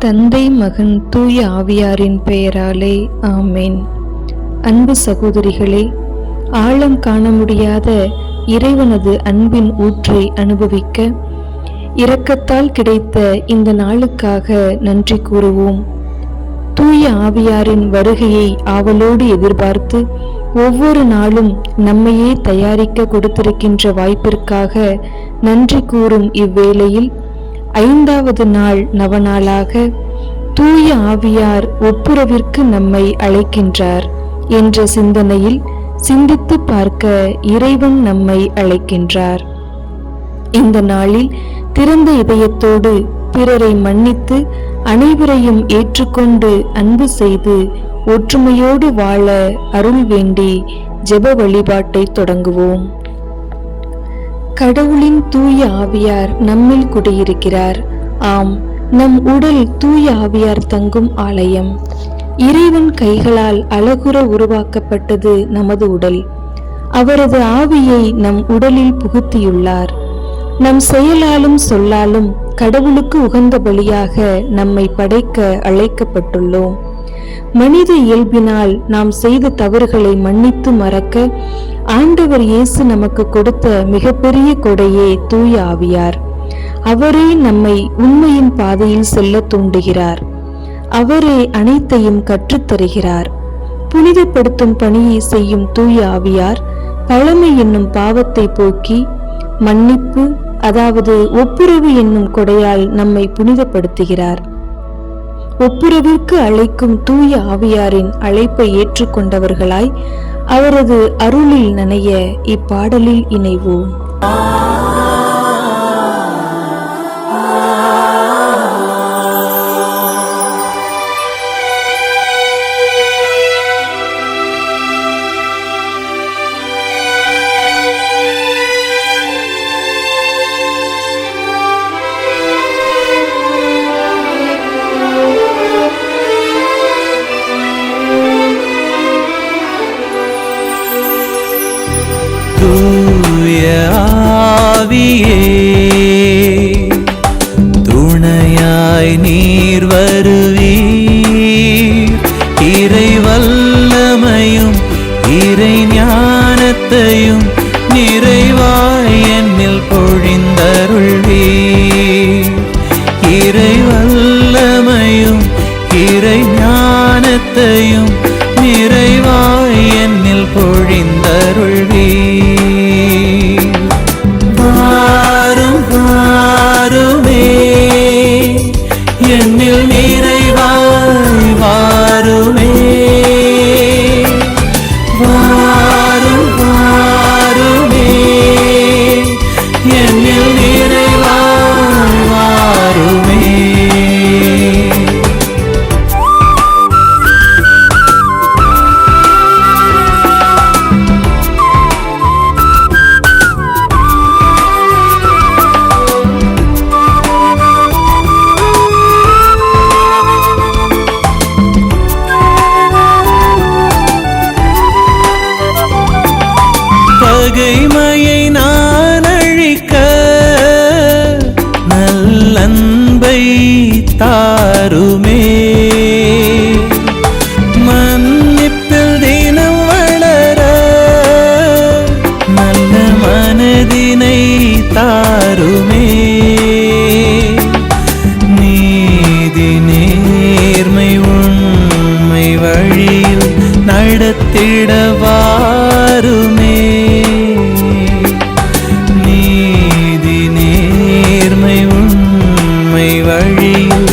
தந்தை, மகன், தூய ஆவியாரின் பெயராலே ஆமேன். அன்பு சகோதரிகளே, ஆழம் காண முடியாத இறைவனது அன்பின் ஊற்றை அனுபவிக்க இரக்கத்தால் கிடைத்த இந்த நாளுக்காக நன்றி கூறுவோம். தூய ஆவியாரின் வருகையை ஆவலோடு எதிர்பார்த்து ஒவ்வொரு நாளும் நம்மையே தயாரிக்க கொடுத்திருக்கின்ற வாய்ப்பிற்காக நன்றி கூறும் இவ்வேளையில் 5வது நாள் நவநாளாக தூய ஆவியார் ஒப்புரவிற்கு நம்மை அழைக்கின்றார் என்ற சிந்தனையில் சிந்தித்து பார்க்க இறைவன் நம்மை அழைக்கின்றார். இந்த நாளில் திறந்த இதயத்தோடு பிறரை மன்னித்து அனைவரையும் ஏற்றுக்கொண்டு அன்பு செய்து ஒற்றுமையோடு வாழ அருள் வேண்டி ஜெப வழிபாட்டை தொடங்குவோம். கடவுளின் தூய ஆவியார் நம்மில் குடியிருக்கிறார். ஆம், நம் உடல் தூய ஆவியார் தங்கும் ஆலயம். இறைவன் கைகளால் அழகுற உருவாக்கப்பட்டது நமது உடல். அவரது ஆவியை நம் உடலில் புகுத்தியுள்ளார். நம் செயலாலும் சொல்லாலும் கடவுளுக்கு உகந்த பலியாக நம்மை படைக்க அழைக்கப்பட்டுள்ளோம். மனித இயல்பினால் நாம் செய்த தவறுகளை மன்னித்து மறக்க ஆண்டவர் இயேசு நமக்கு கொடுத்த மிகப்பெரிய கொடையே தூய ஆவியார். அவரே நம்மை உண்மையின் பாதையில் செல்ல தூண்டுகிறார். அவரே அனைத்தையும் கற்றுத்தருகிறார். புனிதப்படுத்தும் பணியை செய்யும் தூய ஆவியார் பழமை என்னும் பாவத்தை போக்கி மன்னிப்பு, அதாவது ஒப்புரவு என்னும் கொடையால் நம்மை புனிதப்படுத்துகிறார். ஒப்புரவிற்கு அழைக்கும் தூய ஆவியாரின் அழைப்பை ஏற்றுக்கொண்டவர்களாய் அவரது அருளில் நனைய இப்பாடலில் இணைவோம். துணையாய் நீர் வருவீர், இறை வல்லமையும் இறை ஞானத்தையும் நிறைவாய் என்னில் பொழிந்தருள்வீர். இறை வல்லமையும் இறை ஞானத்தையும் நிறைவாய் என்னில் பொழிந்தருள்வீர். என்னில் நிறைவாய் வாருமே, வாரும் வாருமே, என்னில் நிறைவாய் வாருமே. பகைமையை நான் அழிக்க நல்லன்பை தாருமே. மன்னிப்பில் தினம் வளர நல்ல மனதினை தாருமே. நீதி நேர்மை உண்மை வழியில் நடத்திட வாருமே. நீதி நேர்மை உண்மை வழியில்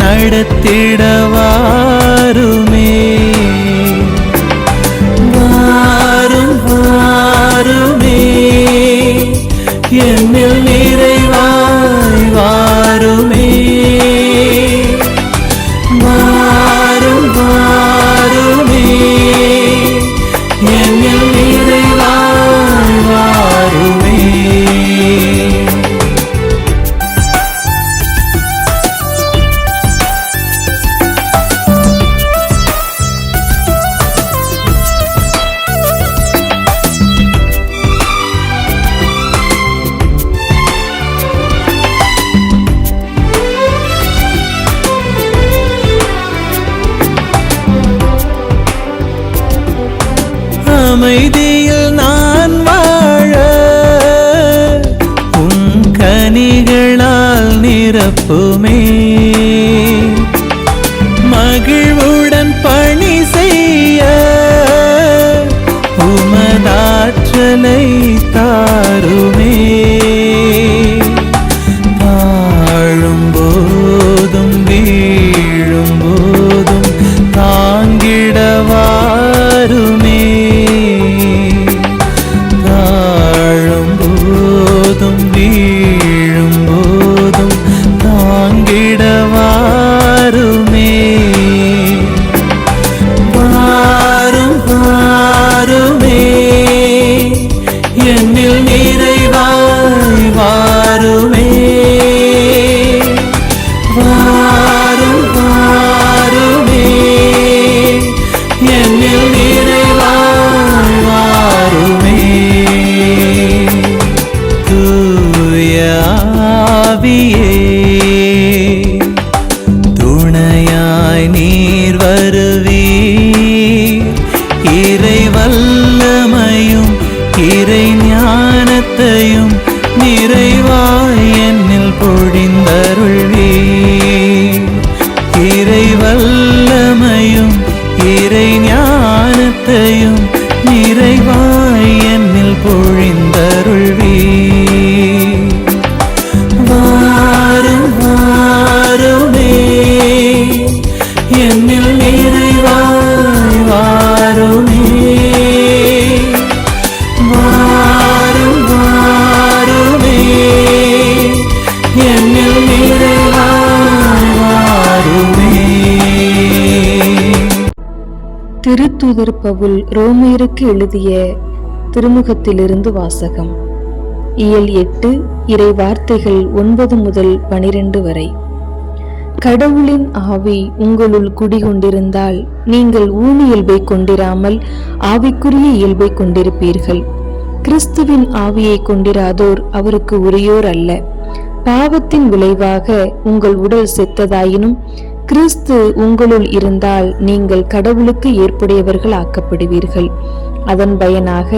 நடத்திட வாருமே. வாரும் வாருமே, என்னில் நிறைவாய் வாருமே. வாரும் வாருமே, என்னில் நிறைவாய் வாருமே. அமைதியில் நான் வாழ உம் கனிகளால் நிரப்புமே. மகிழ்வுடன் பணி செய்ய உமதாற்றலை தாருமே. தாழும் போதும் வீழும் போதும் தாங்கிடவாருமே. தாழும் போதும் வீழும் போதும் தாங்கிடவாருமே. வாரும் வாருமே என்னில் நிறைவாய் வாருமே. வாரும் வாருமே என்னில் நிறைவாய் வாருமே. தூய ஆவியே துணையாய் நீர் வருவீர். இறை வல்லமையும் இறை ஞானத்தையும் நிறைவாய் என்னில் பொழிந்தருள்வீர். இறை வல்லமையும் இறை ஞானத்தையும் நிறைவாய் என்னில் பொழிந்தருள்வீர். வாரும் வாருமே என்னில் நிறைவாய் வாருமே. வாரும் வாருமே என்னில் நிறைவாய் வாருமே. திருத்தூதர் பவுல் ரோமையருக்கு எழுதிய திருமுகத்திலிருந்து வாசகம். இயல் 8 இறை வார்த்தைகள் 9 முதல் 12 வரை. கடவுளின் ஆவி உங்களுள் குடிகொண்டிருந்தால் நீங்கள் ஊனி இயல்பை கொண்டிராமல் ஆவிக்குரிய இயல்பை கொண்டிருப்பீர்கள். கிறிஸ்துவின் ஆவியை கொண்டிராதோர் அவருக்கு உரியோர் அல்ல. பாவத்தின் விளைவாக உங்கள் உடல் செத்ததாயினும் கிறிஸ்து உங்களுள் இருந்தால் நீங்கள் கடவுளுக்கு ஏற்புடையவர்கள் ஆக்கப்படுவீர்கள். அதன் பயனாக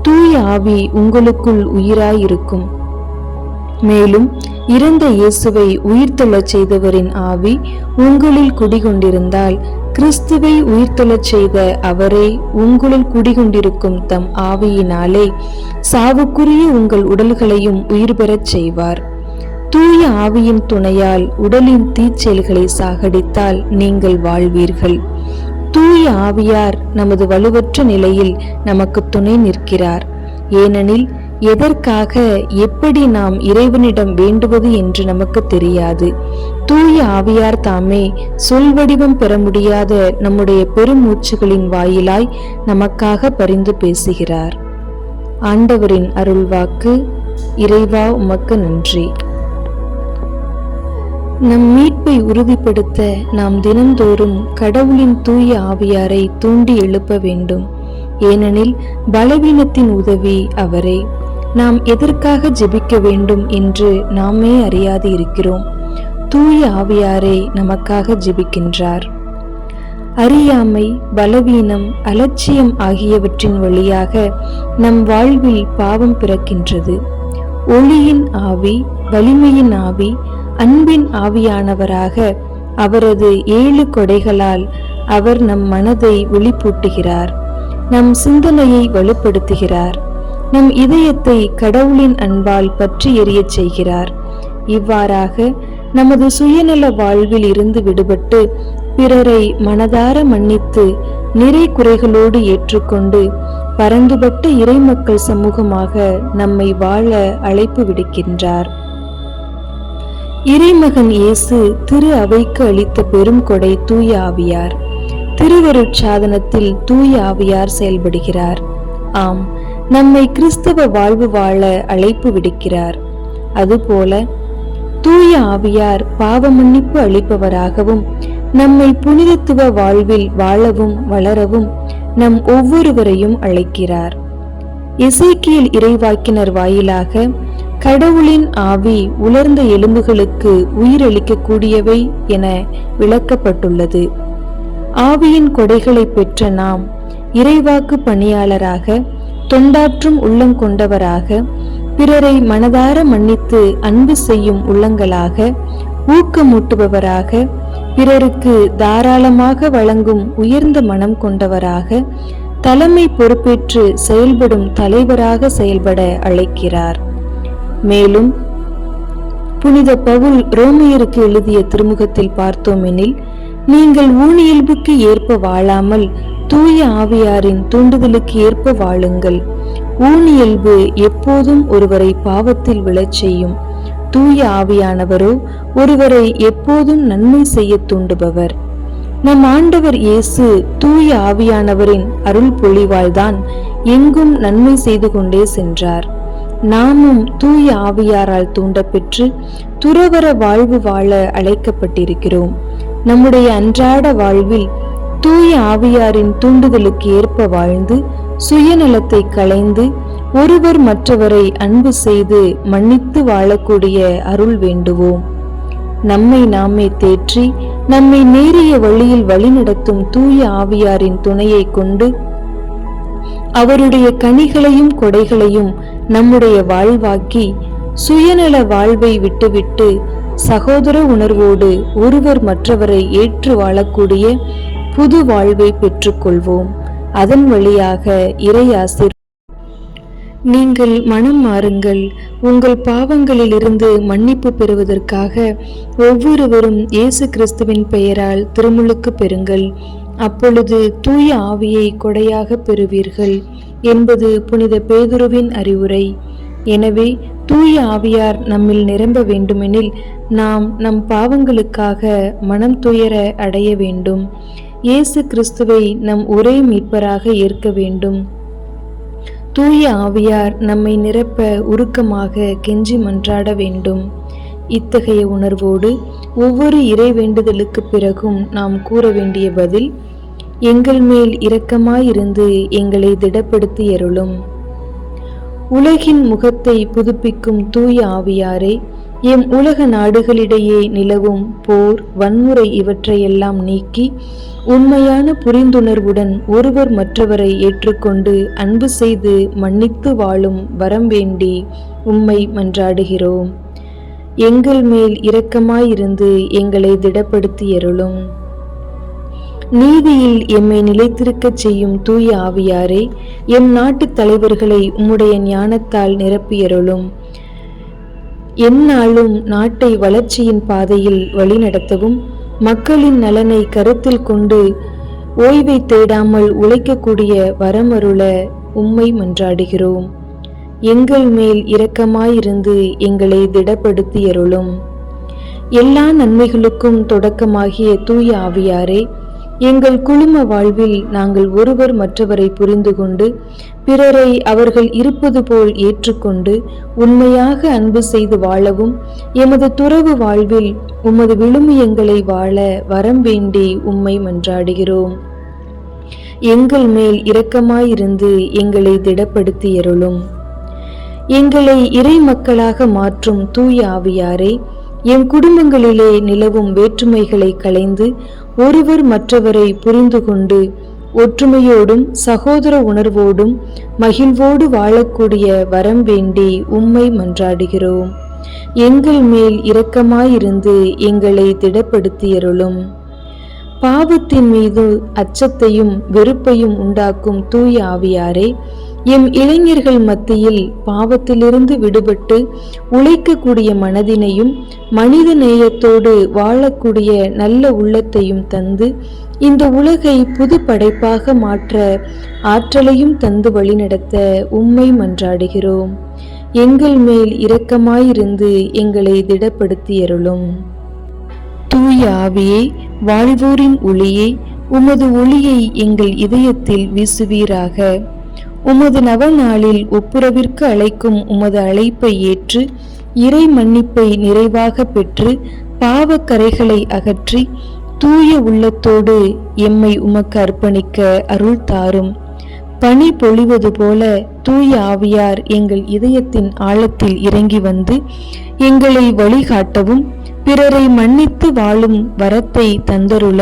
தூய ஆவி உங்களுக்குள் உயிராயிருக்கும். மேலும் இறந்த இயேசுவை உயிர்த்தெழச் செய்தவரின் ஆவி உங்களில் குடிகொண்டிருந்தால் கிறிஸ்துவை உயிர்த்தெழச் செய்த அவரே உங்களுள் குடிகொண்டிருக்கும் தம் ஆவியினாலே சாவுக்குரிய உங்கள் உடல்களையும் உயிர் பெறச் செய்வார். தூய ஆவியின் துணையால் உடலின் தீச்செயல்களை சாகடித்தால் நீங்கள் வாழ்வீர்கள். தூய ஆவியார் நமது வலுவற்ற நிலையில் நமக்கு துணை நிற்கிறார். ஏனெனில் எதற்காக எப்படி நாம் இறைவனிடம் வேண்டுவது என்று நமக்கு தெரியாது. தூய ஆவியார் தாமே சொல்வடிவம் பெற முடியாத நம்முடைய பெருமூச்சுகளின் வாயிலாய் நமக்காக பரிந்து பேசுகிறார். ஆண்டவரின் அருள்வாக்கு. இறைவா உமக்கு நன்றி. நம் மீட்பை உறுதிப்படுத்த நாம் தினந்தோறும் கடவுளின் தூய ஆவியாரை தூண்டி எழுப்ப வேண்டும். ஏனெனில் பலவீனத்தின் உதவி அவரே. நாம் எதற்காக ஜெபிக்க வேண்டும் என்று நாமே அறியாது இருக்கிறோம். தூய ஆவியாரே நமக்காக ஜெபிக்கின்றார். அறியாமை, பலவீனம், அலட்சியம் ஆகியவற்றின் வழியாக நம் வாழ்வில் பாவம் பிறக்கின்றது. ஒளியின் ஆவி, வலிமையின் ஆவி, அன்பின் ஆவியானவராக அவரது 7 கொடைகளால் அவர் நம் மனதை விழிப்பூட்டுகிறார், நம் சிந்தனையை வலுப்படுத்துகிறார், நம் இதயத்தை கடவுளின் அன்பால் பற்றி எரியச் செய்கிறார். இவ்வாறாக நமது சுயநல வாழ்வில் இருந்து விடுபட்டு பிறரை மனதார மன்னித்து நிறை குறைகளோடு ஏற்றுக்கொண்டு பரந்துபட்ட இறைமக்கள் சமூகமாக நம்மை வாழ அழைப்பு விடுக்கின்றார். இறைமகன் இயேசு திரு அவைக்கு அளித்த பெரும் கொடை தூய ஆவியார். திருவருட்சாதனத்தில் தூய ஆவியார் செயல்படுகிறார். ஆம், நம்மை கிறிஸ்தவ வாழ்வு வாழ அழைப்பு விடுக்கிறார். அதுபோல தூய ஆவியார் பாவ மன்னிப்பு அளிப்பவராகவும் நம்மை புனிதத்துவ வாழ்வில் வாழவும் வளரவும் நம் ஒவ்வொருவரையும் அழைக்கிறார். எசேக்கியேல் இறைவாக்கினர் வாயிலாக கடவுளின் ஆவி உலர்ந்த எலும்புகளுக்கு உயிரளிக்க கூடியவை என விளக்கப்பட்டுள்ளது. ஆவியின் கொடைகளை பெற்ற நாம் இறைவாக்கு பணியாளராக, தொண்டாற்றும் உள்ளம் கொண்டவராக, பிறரை மனதார மன்னித்து அன்பு செய்யும் உள்ளங்களாக, ஊக்கமூட்டுபவராக, பிறருக்கு தாராளமாக வழங்கும் உயர்ந்த மனம் கொண்டவராக, தலைமை பொறுப்பேற்று செயல்படும் தலைவராக செயல்பட அழைக்கிறார். மேலும் புனித பவுல் ரோமியருக்கு எழுதிய திருமுகத்தில் பார்த்தோமெனில், நீங்கள் ஊனியல்புக்கு ஏற்ப வாழாமல் தூய ஆவியாரின் தூண்டுதலுக்கு ஏற்ப வாழுங்கள். ஊனியல்பு எப்போதும் ஒருவரை பாவத்தில் விழச் செய்யும். தூய ஆவியானவரோ ஒருவரை எப்போதும் நன்மை செய்ய தூண்டுபவர். நம் ஆண்டவர் இயேசு தூய ஆவியானவரின் அருள் பொழிவால்தான் எங்கும் நன்மை செய்து கொண்டே சென்றார். நாமும் தூய ஆவியாரால் தூண்டப்பெற்று துறவற வாழ்வு வாழ அழைக்கப்பட்டிருக்கிறோம். நம்முடைய அன்றாட வாழ்வில் தூய ஆவியாரின் தூண்டுதலுக்கு ஏற்ப வாழ்ந்து சுயநலத்தை களைந்து ஒருவர் மற்றவரை அன்பு செய்து மன்னித்து வாழக்கூடிய அருள் வேண்டுவோம். நம்மை நாமே தேற்றி நம்மை நேரிய வழியில் வழிநடத்தும் தூய ஆவியாரின் துணையை கொண்டு அவருடைய கனிகளையும் கொடைகளையும் நம்முடைய வாழ்வாக்கி சுயநல வாழ்வை விட்டுவிட்டு சகோதர உணர்வோடு ஒருவர் மற்றவரை ஏற்று வாழக்கூடிய புது வாழ்வை பெற்றுக்கொள்வோம். அதன் வழியாக இறை ஆசீர்வாதம். நீங்கள் மனம் மாறுங்கள், உங்கள் பாவங்களிலிருந்து மன்னிப்பு பெறுவதற்காக ஒவ்வொருவரும் இயேசு கிறிஸ்துவின் பெயரால் திருமுழுக்கு பெறுங்கள். அப்பொழுது தூய ஆவியை கொடையாக பெறுவீர்கள் என்பது புனித பேதுருவின் அறிவுரை. எனவே தூய ஆவியார் நம்மில் நிரம்ப வேண்டுமெனில் நாம் நம் பாவங்களுக்காக மனம் துயர அடைய வேண்டும். இயேசு கிறிஸ்துவை நம் ஒரே மீட்பராக ஏற்க வேண்டும். தூய ஆவியார் நம்மை நிரப்ப உருக்கமாக கெஞ்சி மன்றாட வேண்டும். இத்தகைய உணர்வோடு ஒவ்வொரு இறை வேண்டுதலுக்கு பிறகும் நாம் கூற வேண்டிய பதில், எங்கள் மேல் இரக்கமாயிருந்து எங்களை திடப்படுத்தி அருளும். உலகின் முகத்தை புதுப்பிக்கும் தூய ஆவியாரே, எம் உலக நாடுகளிடையே நிலவும் போர், வன்முறை இவற்றையெல்லாம் நீக்கி உண்மையான புரிந்துணர்வுடன் ஒருவர் மற்றவரை ஏற்றுக்கொண்டு அன்பு செய்து மன்னித்து வாழும் வரம் வேண்டி உம்மை மன்றாடுகிறோம். எங்கள் மேல் இரக்கமாயிருந்து எங்களை திடப்படுத்தி அருளும். நீதியில் எம்மை நிலைத்திருக்கச் செய்யும் தூய ஆவியாரே, எம் நாட்டு தலைவர்களை உம்முடைய ஞானத்தால் நிரப்பியருளும். எந்நாளும் நாட்டை வளர்ச்சியின் பாதையில் வழிநடத்தவும், மக்களின் நலனை கருத்தில் கொண்டு ஓய்வை தேடாமல் உழைக்கக்கூடிய வரமருள உம்மை மன்றாடுகிறோம். எங்கள் மேல் இரக்கமாயிருந்து எங்களை திடப்படுத்தியருளும். எல்லா நன்மைகளுக்கும் தொடக்கமாகிய தூய ஆவியாரே, எங்கள் குழும வாழ்வில் நாங்கள் ஒருவர் மற்றவரை புரிந்து கொண்டு பிறரை அவர்கள் இருப்பது போல் ஏற்றுக்கொண்டு உண்மையாக அன்பு செய்து வாழவும், எமது துறவு வாழ்வில் உமது விழுமியங்களை வாழ வரம் வேண்டி உம்மை மன்றாடுகிறோம். எங்கள் மேல் இரக்கமாயிருந்து எங்களை திடப்படுத்தியருளும். எங்களை இறை மக்களாக மாற்றும் தூய ஆவியாரே, எம் குடும்பங்களிலே நிலவும் வேற்றுமைகளை களைந்து ஒருவர் மற்றவரை புரிந்து கொண்டு ஒற்றுமையோடும் சகோதர உணர்வோடும் மகிழ்வோடு வாழக்கூடிய வரம் வேண்டி உம்மை மன்றாடுகிறோம். எங்கள் மேல் இரக்கமாயிருந்து எங்களை திடப்படுத்தியருளும். பாவத்தின் மீது அச்சத்தையும் வெறுப்பையும் உண்டாக்கும் தூய ஆவியாரே, எம் இளைஞர்கள் மத்தியில் பாவத்திலிருந்து விடுபட்டு உழைக்கக்கூடிய மனதினையும் மனித நேயத்தோடு வாழக்கூடிய நல்ல உள்ளத்தையும் தந்து இந்த உலகை புது படைப்பாக மாற்ற ஆற்றலையும் தந்து வழிநடத்த உம்மை மன்றாடுகிறோம். எங்கள் மேல் இரக்கமாயிருந்து எங்களை திடப்படுத்தியருளும். தூய ஆவியே, வாழ்வோரின் ஒளியே, உமது ஒளியை எங்கள் இதயத்தில் வீசுவீராக. உமது நவநாளில் ஒப்புரவிற்கு அழைக்கும் உமது அழைப்பை ஏற்று இறை மன்னிப்பை நிறைவாக பெற்று பாவக்கரைகளை அகற்றி தூய உள்ளத்தோடு எம்மை உமக்கு அர்ப்பணிக்க அருள் தாரும். பனி பொழிவது போல தூய ஆவியார் எங்கள் இதயத்தின் ஆழத்தில் இறங்கி வந்து எங்களை வழிகாட்டவும் பிறரை மன்னித்து வாழும் வரத்தை தந்தருள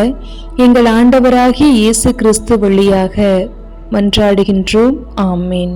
எங்கள் ஆண்டவராகிய இயேசு கிறிஸ்து வழியாக மன்றாடுகின்றோம். ஆமேன்.